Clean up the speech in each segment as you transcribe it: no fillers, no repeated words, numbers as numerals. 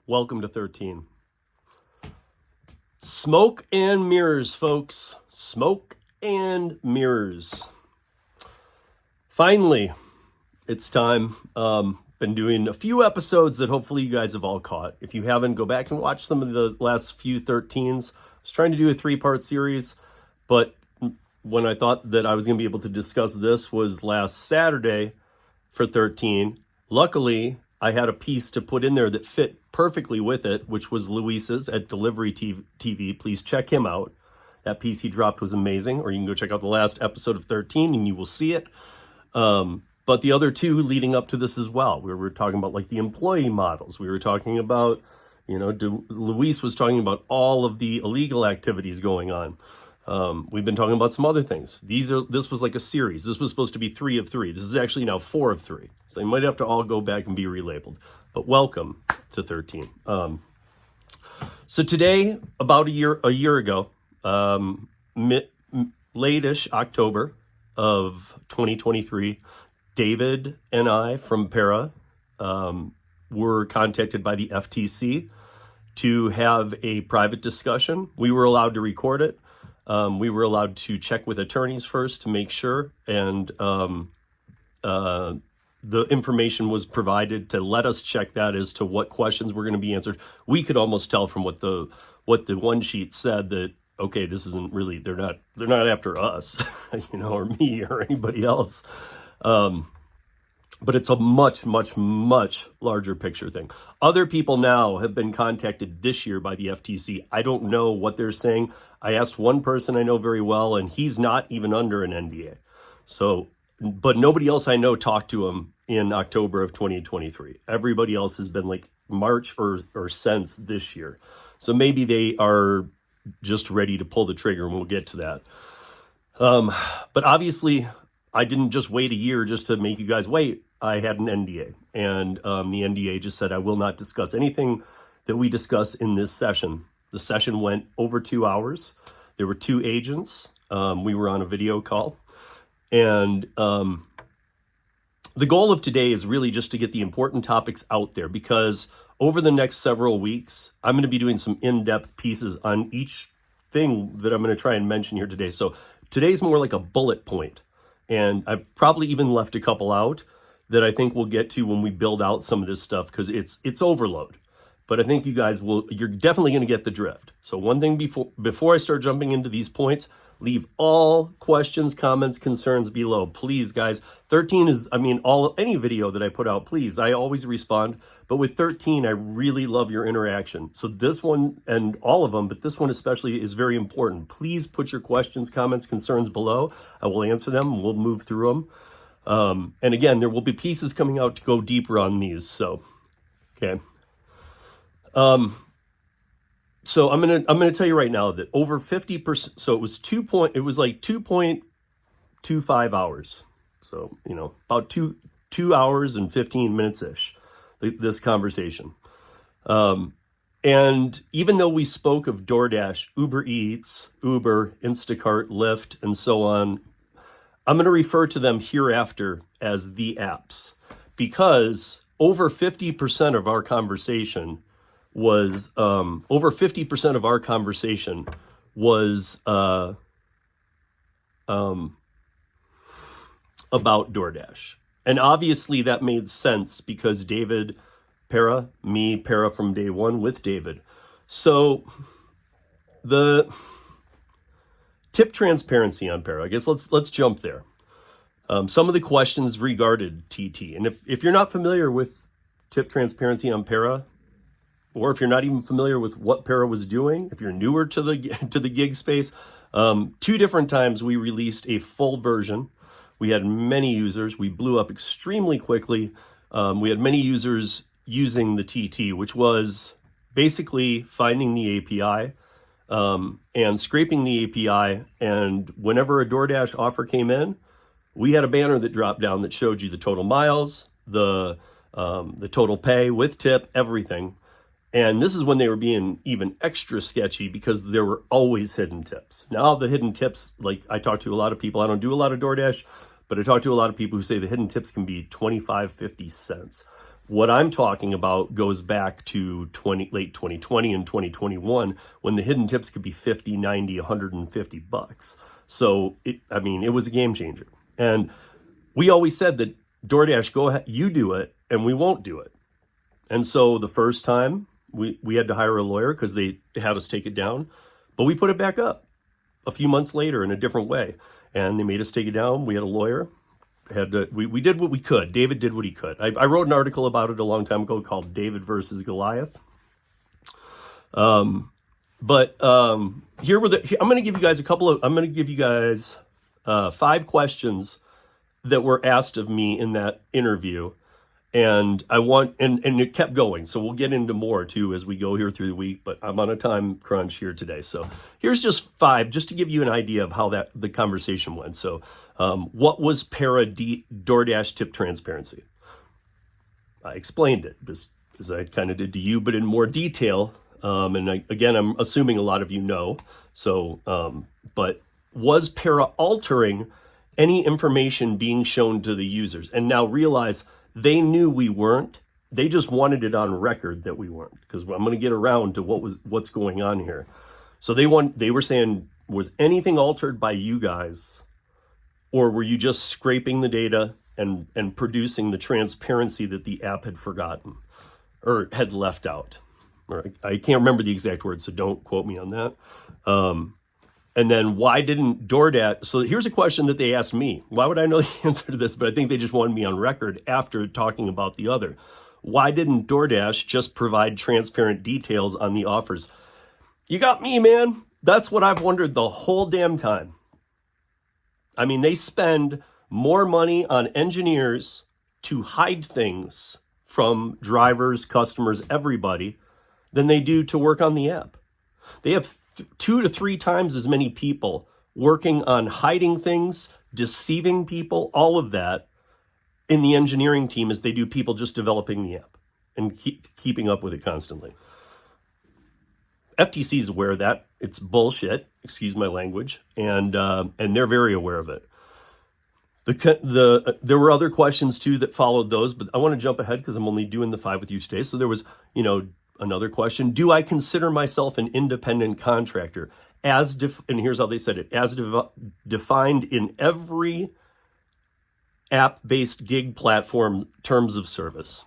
Welcome to 13. Smoke and mirrors, folks. Smoke and mirrors. Finally, it's time. Been doing a few episodes that hopefully you guys have all caught. If you haven't, go back and watch some of the last few 13s. I was trying to do a 3-part series, but when I thought that I was going to be able to discuss this was last Saturday for 13. Luckily, I had a piece to put in there that fit perfectly with it, which was Luis's at Delivery TV. Please check him out. That piece he dropped was amazing, or you can go check out the last episode of 13 and you will see it. But the other two leading up to this as well, we were talking about like the employee models. We were talking about, Luis was talking about all of the illegal activities going on. We've been talking about some other things. This was like a series. This was supposed to be 3 of 3. This is actually now 4 of 3. So you might have to all go back and be relabeled. But welcome to 13. So today, about a year ago, late-ish October of 2023, David and I from Para were contacted by the FTC to have a private discussion. We were allowed to record it. We were allowed to check with attorneys first to make sure, and the information was provided to let us check that as to what questions were going to be answered. We could almost tell from what the one sheet said that, okay, this isn't really, they're not after us, or me or anybody else. But it's a much, much, much larger picture thing. Other people now have been contacted this year by the FTC. I don't know what they're saying. I asked one person I know very well, and he's not even under an NDA. So, but nobody else I know talked to him in October of 2023. Everybody else has been like March or since this year. So maybe they are just ready to pull the trigger, and we'll get to that. But obviously, I didn't just wait a year just to make you guys wait. I had an NDA, and the NDA just said I will not discuss anything that we discuss in this session. The session went over 2 hours. There were 2 agents. We were on a video call. And the goal of today is really just to get the important topics out there, because over the next several weeks, I'm going to be doing some in-depth pieces on each thing that I'm going to try and mention here today. So today's more like a bullet point. And I've probably even left a couple out that I think we'll get to when we build out some of this stuff, because it's overload. But I think you guys you're definitely going to get the drift. So one thing before I start jumping into these points, leave all questions, comments, concerns below. Please, guys. 13 is, any video that I put out, please, I always respond. But with 13, I really love your interaction. So this one, and all of them, but this one especially is very important. Please put your questions, comments, concerns below. I will answer them. We'll move through them. And again, there will be pieces coming out to go deeper on these. So, okay. So I'm gonna tell you right now that over 50%. So it was 2.25 hours. So about two hours and 15 minutes ish. This conversation. And even though we spoke of DoorDash, Uber Eats, Uber, Instacart, Lyft, and so on, I'm going to refer to them hereafter as the apps, because over 50% of our conversation was about DoorDash. And obviously that made sense because David, Para from day one with David. So the tip transparency on Para, I guess let's jump there. Some of the questions regarded TT. And if you're not familiar with tip transparency on Para, or if you're not even familiar with what Para was doing, if you're newer to the gig space, 2 different times we released a full version. We had many users. We blew up extremely quickly. We had many users using the TT, which was basically finding the API and scraping the API. And whenever a DoorDash offer came in, we had a banner that dropped down that showed you the total miles, the total pay with tip, everything. And this is when they were being even extra sketchy because there were always hidden tips. Now the hidden tips, like I talk to a lot of people, I don't do a lot of DoorDash, but I talk to a lot of people who say the hidden tips can be 25, 50 cents. What I'm talking about goes back to late 2020 and 2021 when the hidden tips could be 50, 90, $150. So it was a game changer. And we always said that DoorDash, go ahead, you do it, and we won't do it. And so the first time we had to hire a lawyer because they had us take it down, but we put it back up a few months later in a different way. And they made us take it down. We had a lawyer. We did what we could. David did what he could. I wrote an article about it a long time ago called David versus Goliath. Here I'm going to give you guys 5 questions that were asked of me in that interview. And and it kept going. So we'll get into more too as we go here through the week, but I'm on a time crunch here today. So here's just 5, just to give you an idea of how the conversation went. So what was DoorDash tip transparency? I explained it as I kind of did to you, but in more detail. Again, I'm assuming a lot of you know. So, but was Para altering any information being shown to the users? And now realize they knew we weren't. They just wanted it on record that we weren't, because I'm going to get around to what's going on here. So they were saying, was anything altered by you guys, or were you just scraping the data and producing the transparency that the app had forgotten or had left out? Or I can't remember the exact words, so don't quote me on that. And then why didn't DoorDash? So here's a question that they asked me. Why would I know the answer to this? But I think they just wanted me on record after talking about the other. Why didn't DoorDash just provide transparent details on the offers? You got me, man. That's what I've wondered the whole damn time. I mean, they spend more money on engineers to hide things from drivers, customers, everybody, than they do to work on the app. They have 2 to 3 times as many people working on hiding things, deceiving people, all of that in the engineering team as they do people just developing the app and keeping up with it constantly. FTC is aware of that. It's bullshit, excuse my language, and they're very aware of it. There were other questions too that followed those, but I want to jump ahead because I'm only doing the 5 with you today. So there was, another question: do I consider myself an independent contractor? And here's how they said it: as defined in every app-based gig platform terms of service.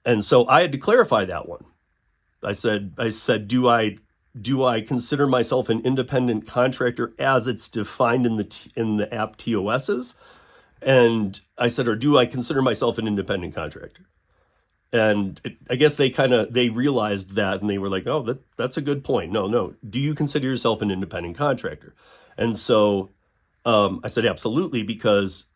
And so I had to clarify that one. I said, do I consider myself an independent contractor as it's defined in the app TOSs? And I said, or do I consider myself an independent contractor? And I guess they realized that, and they were like, oh, that's a good point. No. Do you consider yourself an independent contractor? And so I said, absolutely, because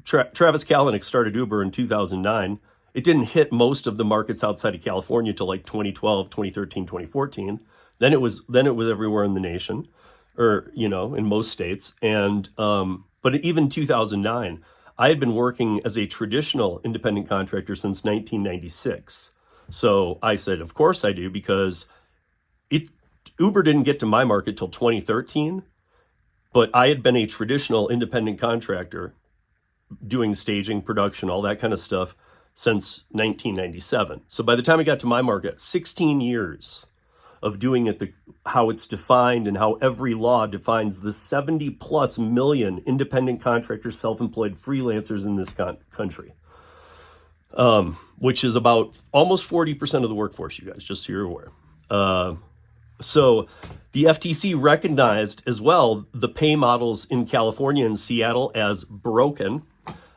Travis Kalanick started Uber in 2009. It didn't hit most of the markets outside of California till like 2012, 2013, 2014. Then it was everywhere in the nation, or, in most states. And but even 2009, I had been working as a traditional independent contractor since 1996. So I said, of course I do, because Uber didn't get to my market till 2013, but I had been a traditional independent contractor doing staging, production, all that kind of stuff since 1997. So by the time I got to my market, 16 years of doing it how it's defined and how every law defines the 70 plus million independent contractors, self-employed freelancers in this country, which is about almost 40% of the workforce, you guys, just so you're aware. So the FTC recognized as well the pay models in California and Seattle as broken,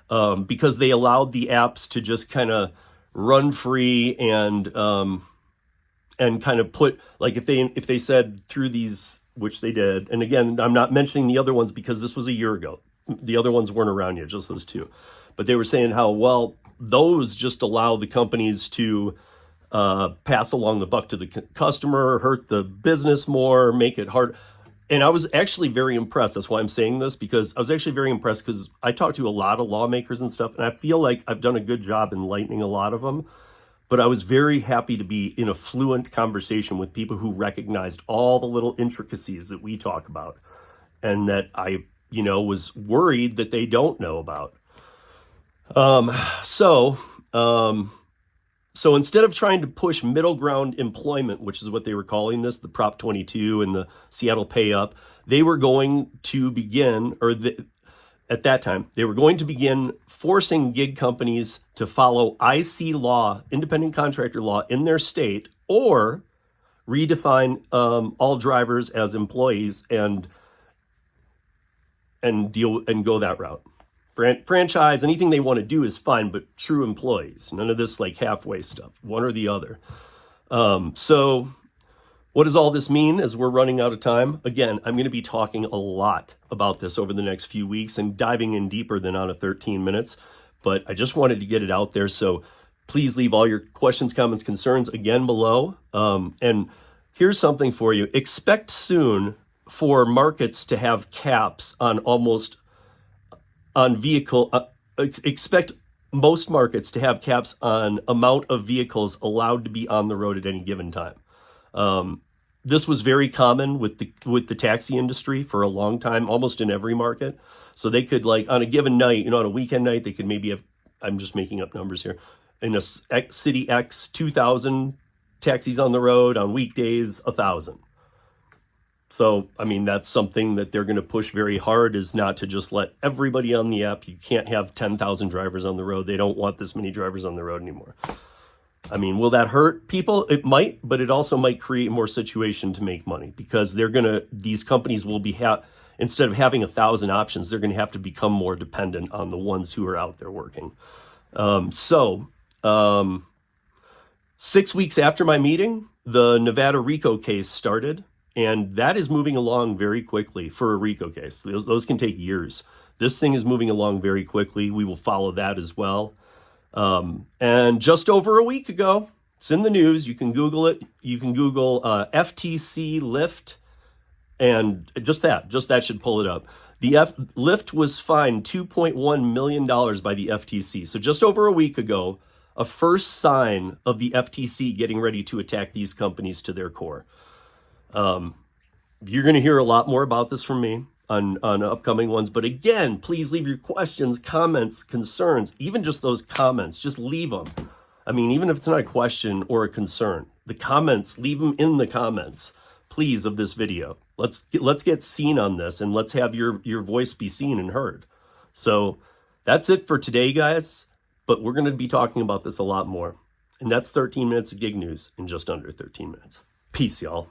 because they allowed the apps to just kind of run free and kind of put, like, if they said through these, which they did, and again, I'm not mentioning the other ones because this was a year ago. The other ones weren't around yet, just those 2. But they were saying how, well, those just allow the companies to pass along the buck to the customer, hurt the business more, make it hard. And I was actually very impressed. That's why I'm saying this, because I was actually very impressed because I talked to a lot of lawmakers and stuff, and I feel like I've done a good job enlightening a lot of them. But I was very happy to be in a fluent conversation with people who recognized all the little intricacies that we talk about and that I, was worried that they don't know about. So So instead of trying to push middle ground employment, which is what they were calling this, the Prop 22 and the Seattle Pay Up, they were going to begin, at that time, they were going to begin forcing gig companies to follow IC law, independent contractor law in their state, or redefine all drivers as employees and go that route. Franchise, anything they want to do is fine, but true employees, none of this like halfway stuff, one or the other. So what does all this mean as we're running out of time? Again, I'm going to be talking a lot about this over the next few weeks and diving in deeper than out of 13 minutes, but I just wanted to get it out there. So please leave all your questions, comments, concerns again below. And here's something for you. Expect soon for markets to have caps expect most markets to have caps on amount of vehicles allowed to be on the road at any given time. This was very common with the taxi industry for a long time, almost in every market. So they could, like, on a given night, on a weekend night, they could maybe have, I'm just making up numbers here, in a city X, 2,000 taxis on the road, on weekdays, 1,000. So, I mean, that's something that they're going to push very hard, is not to just let everybody on the app. You can't have 10,000 drivers on the road. They don't want this many drivers on the road anymore. I mean, will that hurt people? It might, but it also might create more situation to make money, because these companies will be, instead of having 1,000 options, they're going to have to become more dependent on the ones who are out there working. 6 weeks after my meeting, the Nevada RICO case started. And that is moving along very quickly for a RICO case. Those can take years. This thing is moving along very quickly. We will follow that as well. And just over a week ago, it's in the news. You can Google it. You can Google FTC Lyft, and just that should pull it up. The Lyft was fined $2.1 million by the FTC. So just over a week ago, a first sign of the FTC getting ready to attack these companies to their core. You're going to hear a lot more about this from me on upcoming ones. But again, please leave your questions, comments, concerns, even just those comments. Just leave them. I mean, even if it's not a question or a concern, the comments, leave them in the comments, please, of this video. Let's get seen on this, and let's have your voice be seen and heard. So that's it for today, guys. But we're going to be talking about this a lot more. And that's 13 minutes of gig news in just under 13 minutes. Peace, y'all.